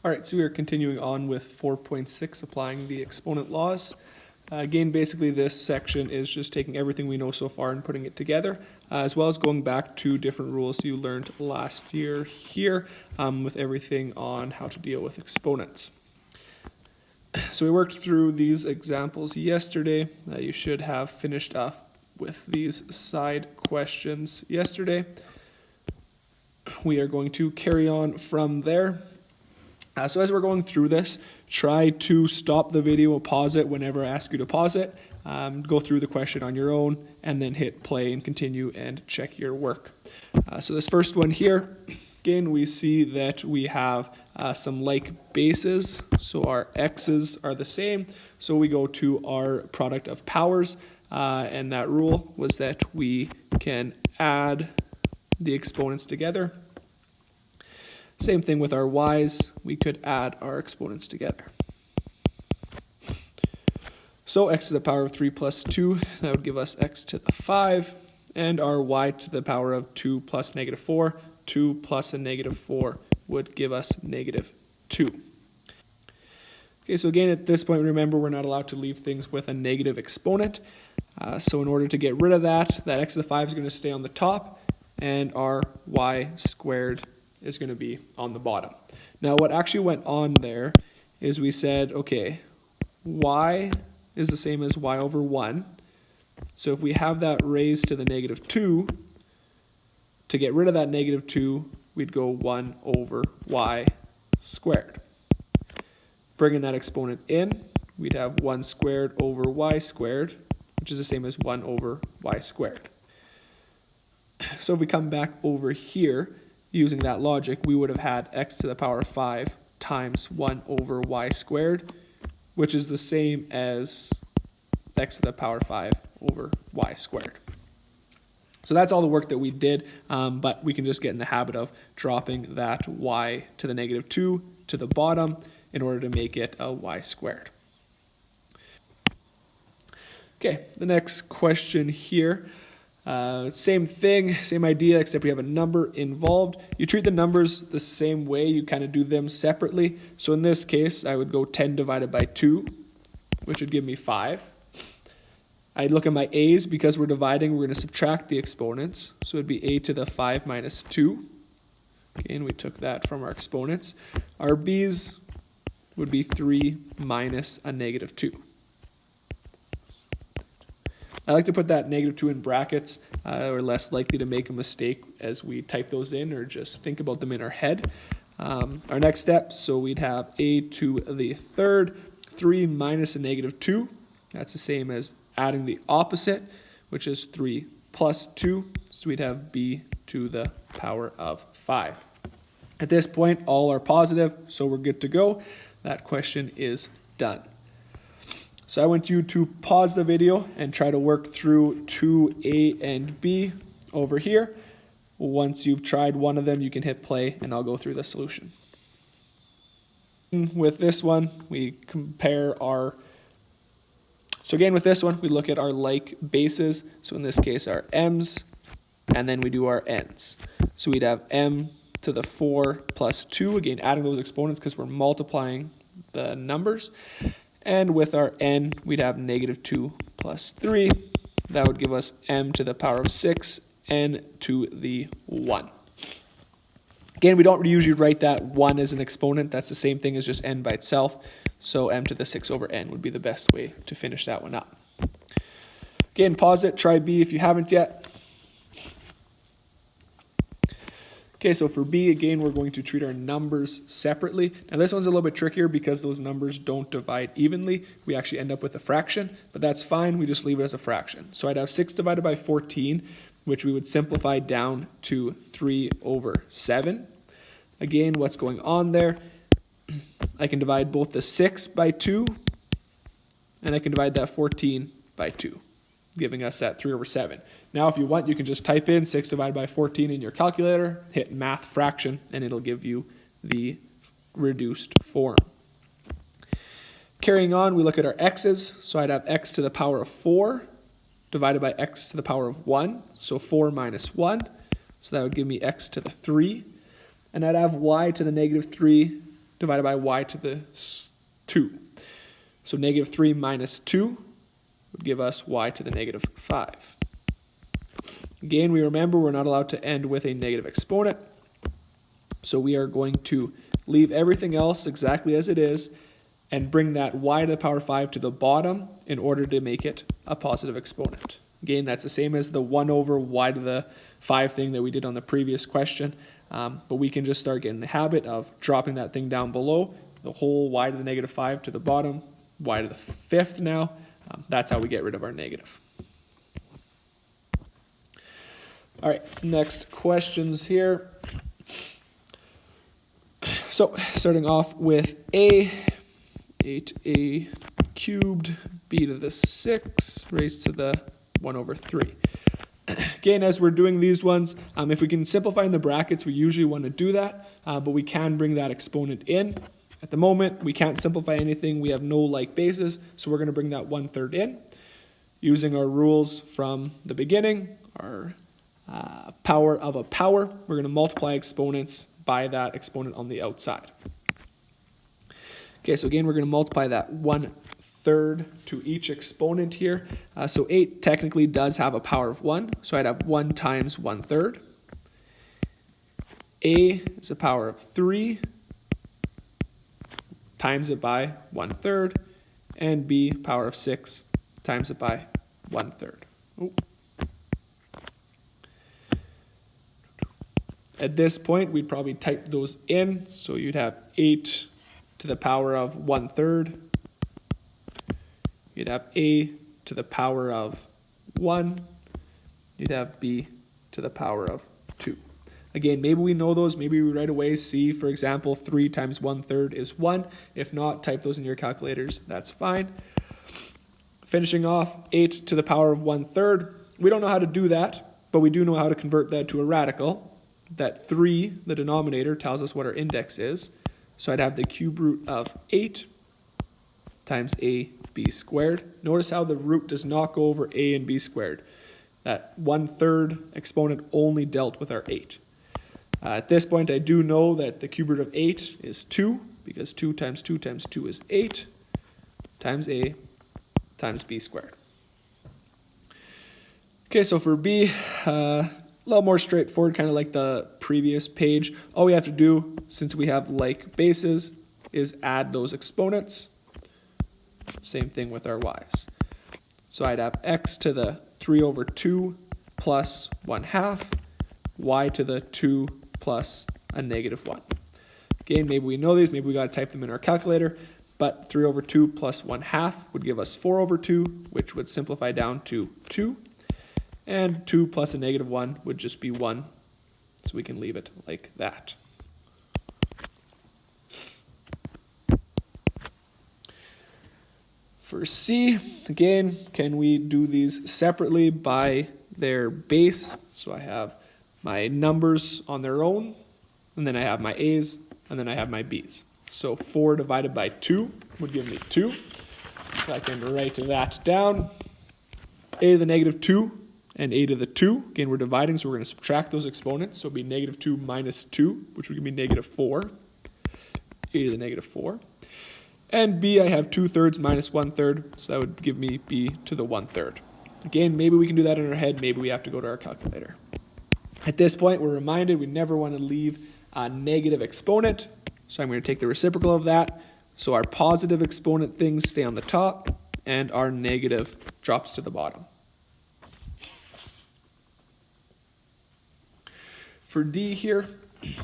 All right, so we are continuing on with 4.6, applying the exponent laws. Again, basically this section is just taking everything we know so far and putting it together, as well as going back to different rules you learned last year here with everything on how to deal with exponents. So we worked through these examples yesterday. You should have finished up with these side questions yesterday. We are going to carry on from there. So as we're going through this, try to stop the video, pause it whenever I ask you to pause it, go through the question on your own, and then hit play and continue and check your work. So this first one here, again, we see that we have some like bases, so our x's are the same, so we go to our product of powers, and that rule was that we can add the exponents together. Same thing with our y's, we could add our exponents together. So x to the power of 3 plus 2, that would give us x to the 5, and our y to the power of 2 plus negative 4, 2 plus a negative 4 would give us negative 2. Okay, so again at this point, remember we're not allowed to leave things with a negative exponent. So in order to get rid of that x to the 5 is going to stay on the top, and our y squared is going to be on the bottom. Now what actually went on there is we said, okay, y is the same as y over 1. So if we have that raised to the negative 2, to get rid of that negative 2, we'd go 1 over y squared. Bringing that exponent in, we'd have 1 squared over y squared, which is the same as 1 over y squared. So if we come back over here, using that logic, we would have had x to the power of 5 times 1 over y squared, which is the same as x to the power of 5 over y squared. So that's all the work that we did, but we can just get in the habit of dropping that y to the negative 2 to the bottom in order to make it a y squared. Okay, the next question here. Same thing, same idea, except we have a number involved. You treat the numbers the same way, you kind of do them separately. So in this case, I would go 10 divided by 2, which would give me 5. I'd look at my a's. Because we're dividing, we're going to subtract the exponents. So it would be a to the 5 minus 2. Okay, and we took that from our exponents. Our b's would be 3 minus a negative 2. I like to put that negative 2 in brackets. We're less likely to make a mistake as we type those in or just think about them in our head. Our next step, so we'd have a to the third, 3 minus a negative 2. That's the same as adding the opposite, which is 3 plus 2. So we'd have b to the power of 5. At this point, all are positive, so we're good to go. That question is done. So I want you to pause the video and try to work through 2a and b over here. Once you've tried one of them, you can hit play and I'll go through the solution. With this one, we compare our, so again with this one, we look at our like bases. So in this case, our m's, and then we do our n's. So we'd have m to the 4 plus 2, again adding those exponents because we're multiplying the numbers. And with our n, we'd have negative 2 plus 3. That would give us m to the power of 6, n to the 1. Again, we don't usually write that 1 as an exponent. That's the same thing as just n by itself. So m to the 6 over n would be the best way to finish that one up. Again, pause it, try b if you haven't yet. Okay, so for b, again, we're going to treat our numbers separately. Now this one's a little bit trickier because those numbers don't divide evenly. We actually end up with a fraction, but that's fine. We just leave it as a fraction. So I'd have 6 divided by 14, which we would simplify down to 3 over 7. Again, what's going on there? I can divide both the 6 by 2, and I can divide that 14 by 2, giving us that 3 over 7. Now if you want, you can just type in 6 divided by 14 in your calculator, hit math fraction, and it'll give you the reduced form. Carrying on, we look at our x's. So I'd have x to the power of 4 divided by x to the power of 1. So 4 minus 1. So that would give me x to the 3. And I'd have y to the negative 3 divided by y to the 2. So negative 3 minus 2 would give us y to the negative 5. Again, we remember we're not allowed to end with a negative exponent. So we are going to leave everything else exactly as it is and bring that y to the power 5 to the bottom in order to make it a positive exponent. Again, that's the same as the 1 over y to the 5 thing that we did on the previous question, but we can just start getting the habit of dropping that thing down below, the whole y to the negative 5 to the bottom, y to the 5th now. That's how we get rid of our negative. All right, next questions here. So starting off with a 8a cubed b to the 6 raised to the 1 over 3. Again, as we're doing these ones, if we can simplify in the brackets, we usually want to do that, but we can bring that exponent in. At the moment, we can't simplify anything. We have no like bases, so we're going to bring that 1/3 in. Using our rules from the beginning, our power of a power, we're going to multiply exponents by that exponent on the outside. Okay, so again, we're going to multiply that 1/3 to each exponent here. So 8 technically does have a power of 1, so I'd have 1 times 1/3. A is a power of 3, times it by 1/3, and B, power of 6, times it by 1/3. Oh. At this point, we'd probably type those in, so you'd have 8 to the power of 1/3. You'd have A to the power of 1. You'd have B to the power of 2. Again, maybe we know those. Maybe we right away see, for example, 3 times 1/3 is 1. If not, type those in your calculators. That's fine. Finishing off, 8 to the power of 1/3. We don't know how to do that, but we do know how to convert that to a radical. That 3, the denominator, tells us what our index is. So I'd have the cube root of 8 times ab squared. Notice how the root does not go over a and b squared. That 1/3 exponent only dealt with our 8. At this point, I do know that the cube root of 8 is 2, because 2 times 2 times 2 is 8, times a times b squared. Okay, so for b, a little more straightforward, kind of like the previous page. All we have to do, since we have like bases, is add those exponents. Same thing with our y's. So I'd have x to the 3 over 2 plus 1/2, y to the 2 plus a negative 1. Again, maybe we know these, maybe we got to type them in our calculator, but 3 over 2 plus 1/2 would give us 4 over 2, which would simplify down to 2. And 2 plus a negative 1 would just be 1, so we can leave it like that. For C, again, can we do these separately by their base? So I have my numbers on their own, and then I have my A's, and then I have my B's. So 4 divided by 2 would give me 2. So I can write that down. A to the negative 2 and a to the 2. Again, we're dividing, so we're going to subtract those exponents. So it'll be negative 2 minus 2, which would give me negative 4. A to the negative 4. And B, I have 2/3 minus 1/3, so that would give me B to the 1/3. Again, maybe we can do that in our head, maybe we have to go to our calculator. At this point, we're reminded we never want to leave a negative exponent, so I'm going to take the reciprocal of that. So our positive exponent things stay on the top, and our negative drops to the bottom. For D here,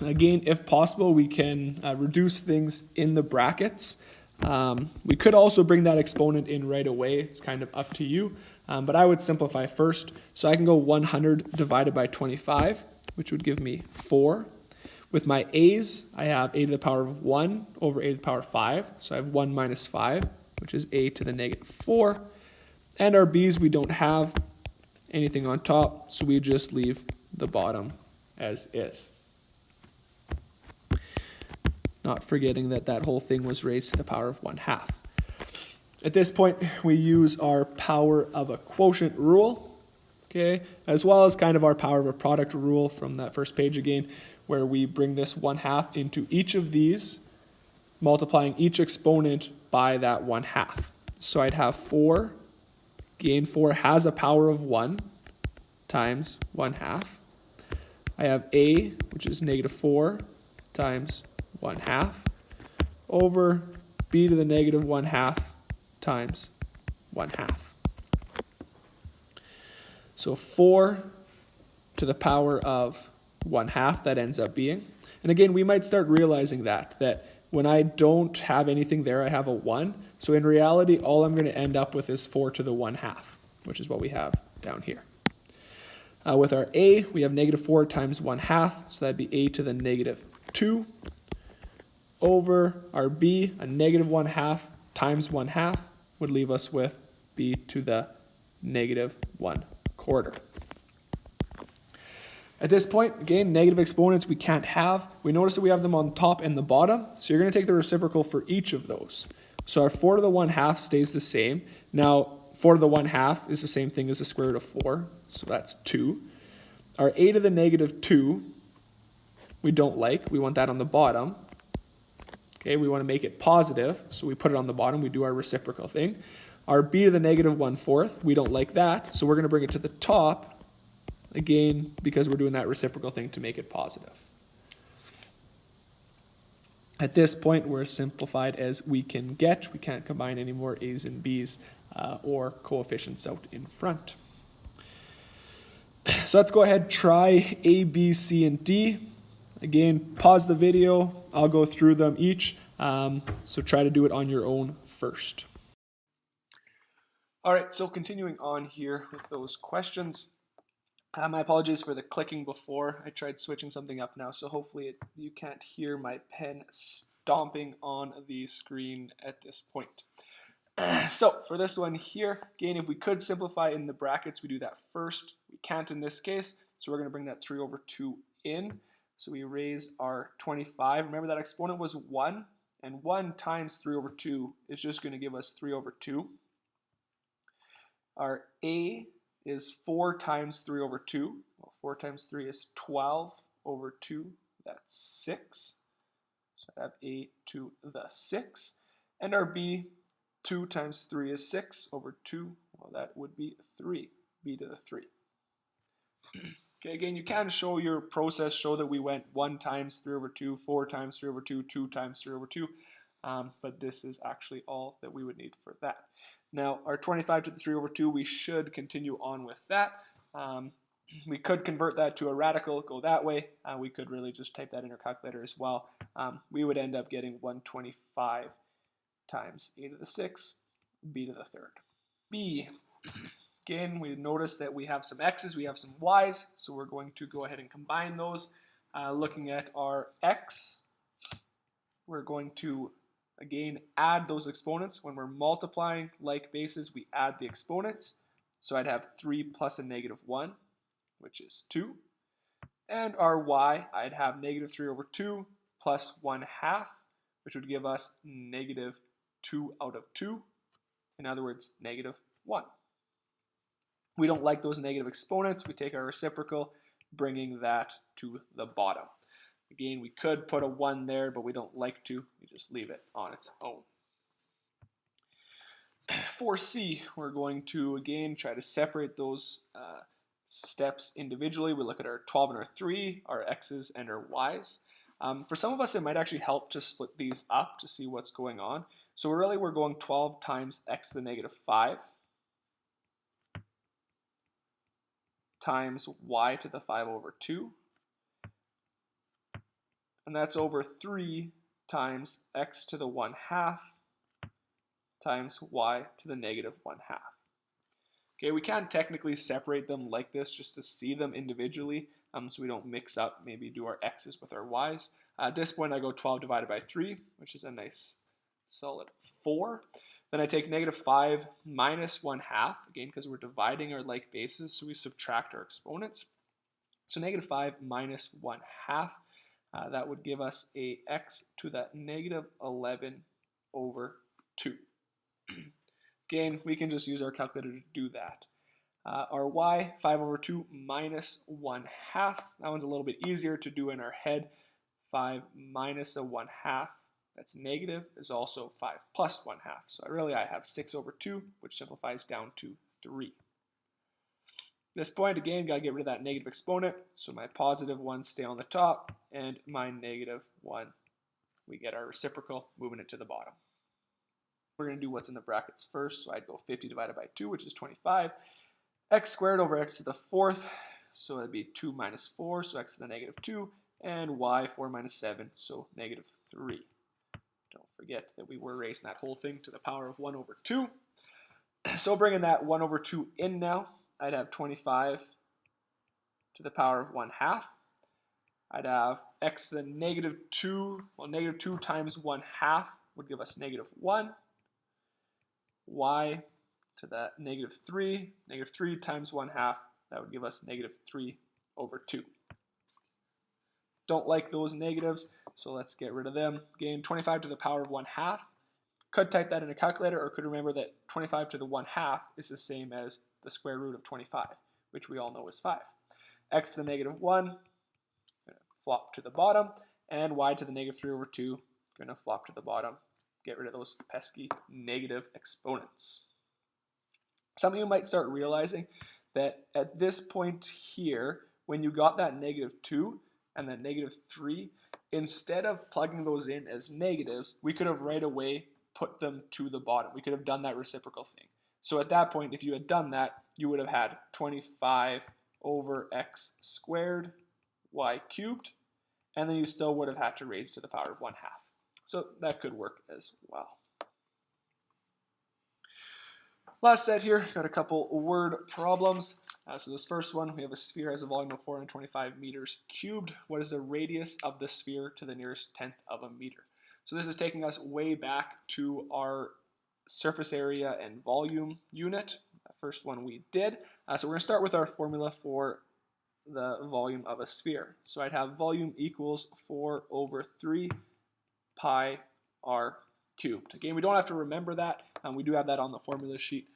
again, if possible, we can reduce things in the brackets. We could also bring that exponent in right away. It's kind of up to you, but I would simplify first. So I can go 100 divided by 25, which would give me 4. With my A's, I have a to the power of 1 over a to the power of 5. So I have 1 minus 5, which is a to the negative 4. And our B's, we don't have anything on top, so we just leave the bottom as is. Not forgetting that that whole thing was raised to the power of 1/2. At this point, we use our power of a quotient rule, okay, as well as kind of our power of a product rule from that first page again, where we bring this 1/2 into each of these multiplying each exponent by that 1/2. So I'd have 4, again 4 has a power of 1 times 1/2. I have a, which is -4 times 1/2, over b to the -1/2 times 1/2. So 4 to the power of 1/2, that ends up being. And again, we might start realizing that when I don't have anything there, I have a 1. So in reality, all I'm going to end up with is 4 to the 1/2, which is what we have down here. With our a, we have -4 times 1/2, so that'd be a to the -2, over our b, a -1/2 times 1/2 would leave us with b to the -1/4. At this point, again, negative exponents we can't have. We notice that we have them on top and the bottom, so you're going to take the reciprocal for each of those. So our 4 to the 1/2 stays the same. Now, 4 to the 1/2 is the same thing as the square root of 4, so that's 2. Our a to the -2, we don't like. We want that on the bottom. Okay, we want to make it positive, so we put it on the bottom. We do our reciprocal thing. Our b to the -1/4, we don't like that, so we're going to bring it to the top, again, because we're doing that reciprocal thing to make it positive. At this point, we're as simplified as we can get. We can't combine any more a's and b's or coefficients out in front. So let's go ahead, try A, B, C, and D. Again, pause the video. I'll go through them each. So try to do it on your own first. All right, so continuing on here with those questions. My apologies for the clicking before. I tried switching something up now, so hopefully you can't hear my pen stomping on the screen at this point. So for this one here, again, if we could simplify in the brackets, we do that first. We can't in this case, so we're going to bring that 3 over 2 in. So we raise our 25. Remember that exponent was 1, and 1 times 3 over 2 is just going to give us 3 over 2. Our a is 4 times 3 over 2. Well, 4 times 3 is 12 over 2. That's 6. So I have a to the 6. And our b, 2 times 3 is 6 over 2. Well, that would be 3, b to the 3. Okay, again, you can show your process, show that we went 1 times 3 over 2, 4 times 3 over 2, 2 times 3 over 2. But this is actually all that we would need for that. Now, our 25 to the 3 over 2, we should continue on with that. We could convert that to a radical, go that way. We could really just type that in our calculator as well. We would end up getting 125 times a to the 6, b to the 3rd. B, again, we notice that we have some x's, we have some y's, so we're going to go ahead and combine those. Looking at our x, we're going to, again, add those exponents. When we're multiplying like bases, we add the exponents. So I'd have 3 plus a -1, which is 2. And our y, I'd have -3 over 2 plus 1/2, which would give us -2 out of 2. In other words, -1. We don't like those negative exponents. We take our reciprocal, bringing that to the bottom. Again, we could put a 1 there, but we don't like to. We just leave it on its own. For C, we're going to, again, try to separate those steps individually. We look at our 12 and our 3, our x's and our y's. For some of us, it might actually help to split these up to see what's going on. So really, we're going 12 times x to the -5 times y to the 5 over 2. And that's over 3 times x to the 1/2 times y to the -1/2. Okay, we can technically separate them like this just to see them individually, so we don't mix up, maybe do our x's with our y's. At this point, I go 12 divided by 3, which is a nice solid 4. Then I take -5 minus 1/2, again, because we're dividing our like bases, so we subtract our exponents. So -5 minus 1/2, that would give us a x to the -11 over 2. Again, we can just use our calculator to do that. Our y, 5 over 2 minus 1/2. That one's a little bit easier to do in our head. 5 minus a 1/2, that's negative is also 5 plus 1/2. So I have 6 over 2, which simplifies down to 3. This point, again, got to get rid of that negative exponent, so my positive 1 stay on the top, and my negative 1, we get our reciprocal, moving it to the bottom. We're going to do what's in the brackets first, so I'd go 50 divided by 2, which is 25. X squared over x to the 4th, so it'd be 2 minus 4, so x to the negative 2, and y, 4 minus 7, so negative 3. Don't forget that we were raising that whole thing to the power of 1 over 2. So bringing that 1 over 2 in now, I'd have 25 to the power of 1/2. I'd have x to the negative 2, well, negative 2 times 1/2 would give us negative 1. Y to the negative 3 times 1/2, that would give us negative 3 over 2. Don't like those negatives, so let's get rid of them. Again, 25 to the power of 1/2. Could type that in a calculator, or could remember that 25 to the 1/2 is the same as the square root of 25, which we all know is 5. X to the negative 1, gonna flop to the bottom, and y to the negative 3 over 2, gonna flop to the bottom. Get rid of those pesky negative exponents. Some of you might start realizing that at this point here, when you got that negative 2 and that negative 3, instead of plugging those in as negatives, we could have right away put them to the bottom. We could have done that reciprocal thing. So at that point, if you had done that, you would have had 25 over x squared y cubed, and then you still would have had to raise to the power of 1/2. So that could work as well. Last set here, got a couple word problems. So this first one, we have a sphere has a volume of 425 meters cubed. What is the radius of the sphere to the nearest tenth of a meter? So this is taking us way back to our surface area and volume unit, the first one we did. So we're going to start with our formula for the volume of a sphere. So I'd have volume equals 4 over 3 pi r cubed. Again, we don't have to remember that. We do have that on the formula sheet.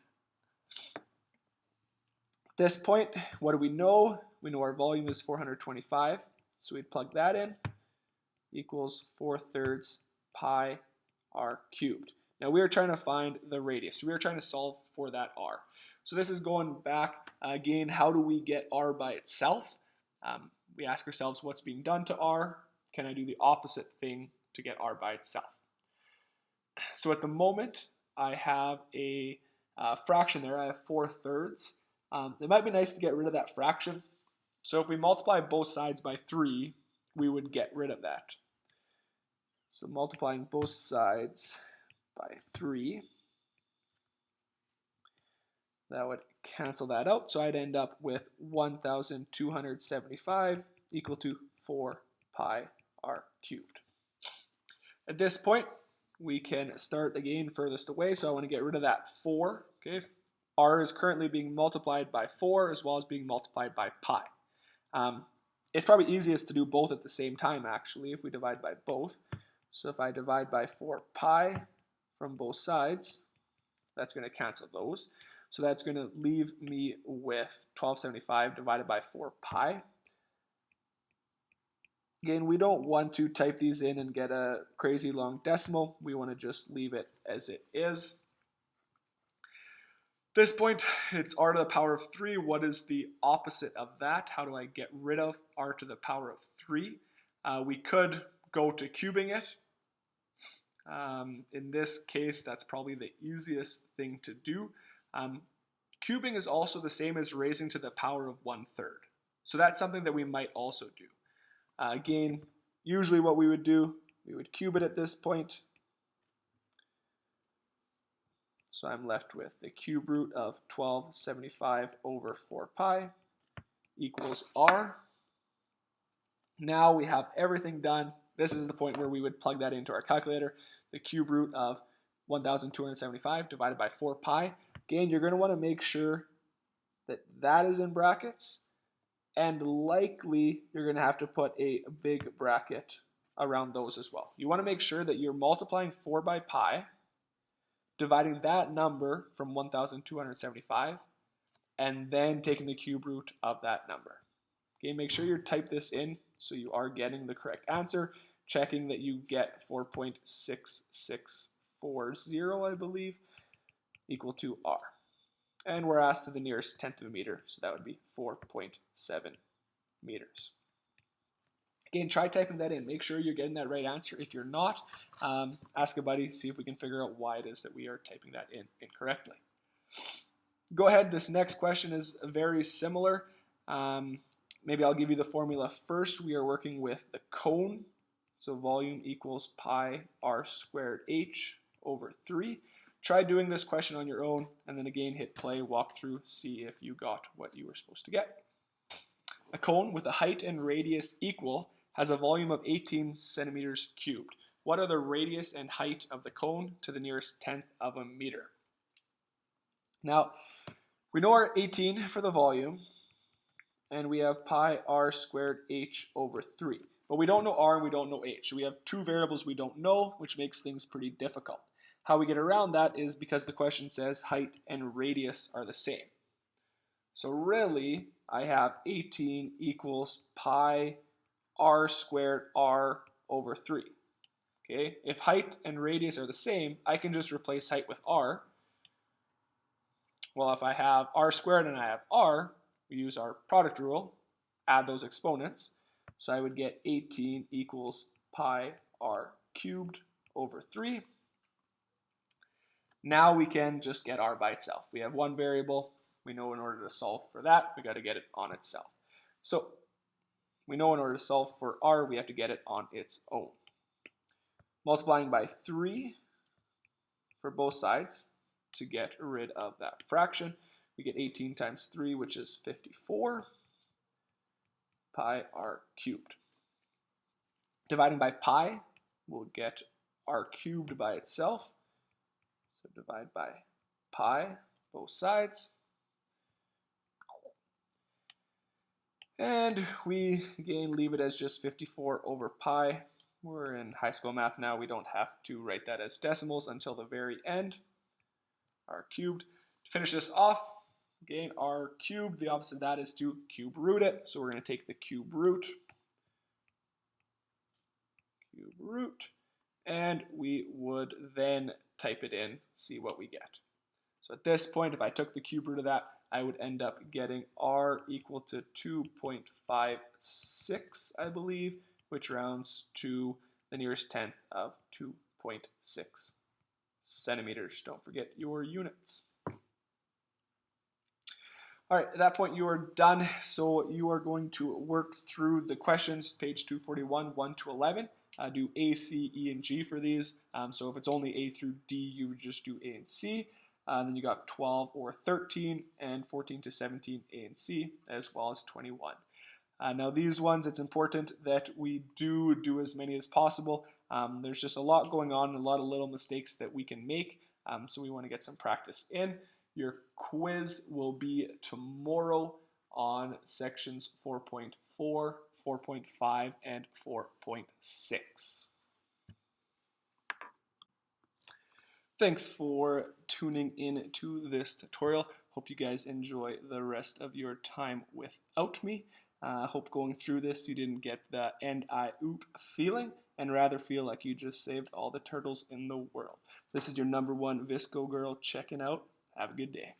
At this point, what do we know? We know our volume is 425, so we'd plug that in, equals 4/3 pi r cubed. Now we are trying to find the radius. So we are trying to solve for that r. So this is going back again, how do we get r by itself? We ask ourselves what's being done to r. Can I do the opposite thing to get r by itself? So at the moment, I have a fraction there. I have 4/3. It might be nice to get rid of that fraction. So if we multiply both sides by 3, we would get rid of that. So multiplying both sides by 3, that would cancel that out. So I'd end up with 1,275 equal to 4 pi r cubed. At this point, we can start again furthest away. So I want to get rid of that 4. Okay, r is currently being multiplied by 4 as well as being multiplied by pi. It's probably easiest to do both at the same time, actually, if we divide by both. So if I divide by 4 pi from both sides, that's going to cancel those. So that's going to leave me with 1275 divided by 4 pi. Again, we don't want to type these in and get a crazy long decimal. We want to just leave it as it is. At this point, it's r to the power of 3. What is the opposite of that? How do I get rid of r to the power of 3? We could go to cubing it. In this case, that's probably the easiest thing to do. Cubing is also the same as raising to the power of 1/3. So that's something that we might also do. Again, usually what we would do, we would cube it at this point. So I'm left with the cube root of 1275 over 4 pi equals r. Now we have everything done. This is the point where we would plug that into our calculator. The cube root of 1,275 divided by 4 pi. Again, you're going to want to make sure that that is in brackets. And likely, you're going to have to put a big bracket around those as well. You want to make sure that you're multiplying 4 by pi, dividing that number from 1,275, and then taking the cube root of that number. Okay, make sure you type this in so you are getting the correct answer. checking that you get 4.6640, I believe, equal to r. And we're asked to the nearest tenth of a meter, so that would be 4.7 meters. Again, try typing that in. Make sure you're getting that right answer. If you're not, ask a buddy, see if we can figure out why it is that we are typing that in incorrectly. Go ahead, this next question is very similar. Maybe I'll give you the formula first. We are working with the cone, so volume equals pi r squared h over 3. Try doing this question on your own, and then again hit play, walk through, see if you got what you were supposed to get. A cone with a height and radius equal has a volume of 18 centimeters cubed. What are the radius and height of the cone to the nearest tenth of a meter? Now, we know our 18 for the volume, and we have pi r squared h over 3. But we don't know r and we don't know h. So we have two variables we don't know, which makes things pretty difficult. How we get around that is because the question says height and radius are the same. So really, I have 18 equals pi r squared r over 3. Okay, if height and radius are the same, I can just replace height with r. Well, if I have r squared and I have r, we use our product rule, add those exponents. So I would get 18 equals pi r cubed over 3. Now we can just get r by itself. We have one variable. We know in order to solve for that, we got to get it on itself. So we know in order to solve for r, we have to get it on its own. Multiplying by 3 for both sides to get rid of that fraction, we get 18 times 3, which is 54 pi r cubed. Dividing by pi, we'll get r cubed by itself. So divide by pi, both sides. And we, again, leave it as just 54 over pi. We're in high school math now. We don't have to write that as decimals until the very end. R cubed. To finish this off, again, r cubed, the opposite of that is to cube root it. So we're going to take the cube root, and we would then type it in, see what we get. So at this point, if I took the cube root of that, I would end up getting r equal to 2.56, I believe, which rounds to the nearest tenth of 2.6 centimeters. Don't forget your units. All right, at that point you are done. So you are going to work through the questions, page 241, 1 to 11. Do A, C, E, and G for these. So if it's only A through D, you would just do A and C. Then you got 12 or 13, and 14 to 17, A and C, as well as 21. Now these ones, it's important that we do as many as possible. There's just a lot going on, and a lot of little mistakes that we can make, so we want to get some practice in. Your quiz will be tomorrow on sections 4.4, 4.5, and 4.6. Thanks for tuning in to this tutorial. Hope you guys enjoy the rest of your time without me. Hope going through this you didn't get the and-I-oop feeling, and rather feel like you just saved all the turtles in the world. This is your #1 VSCO girl checking out. Have a good day.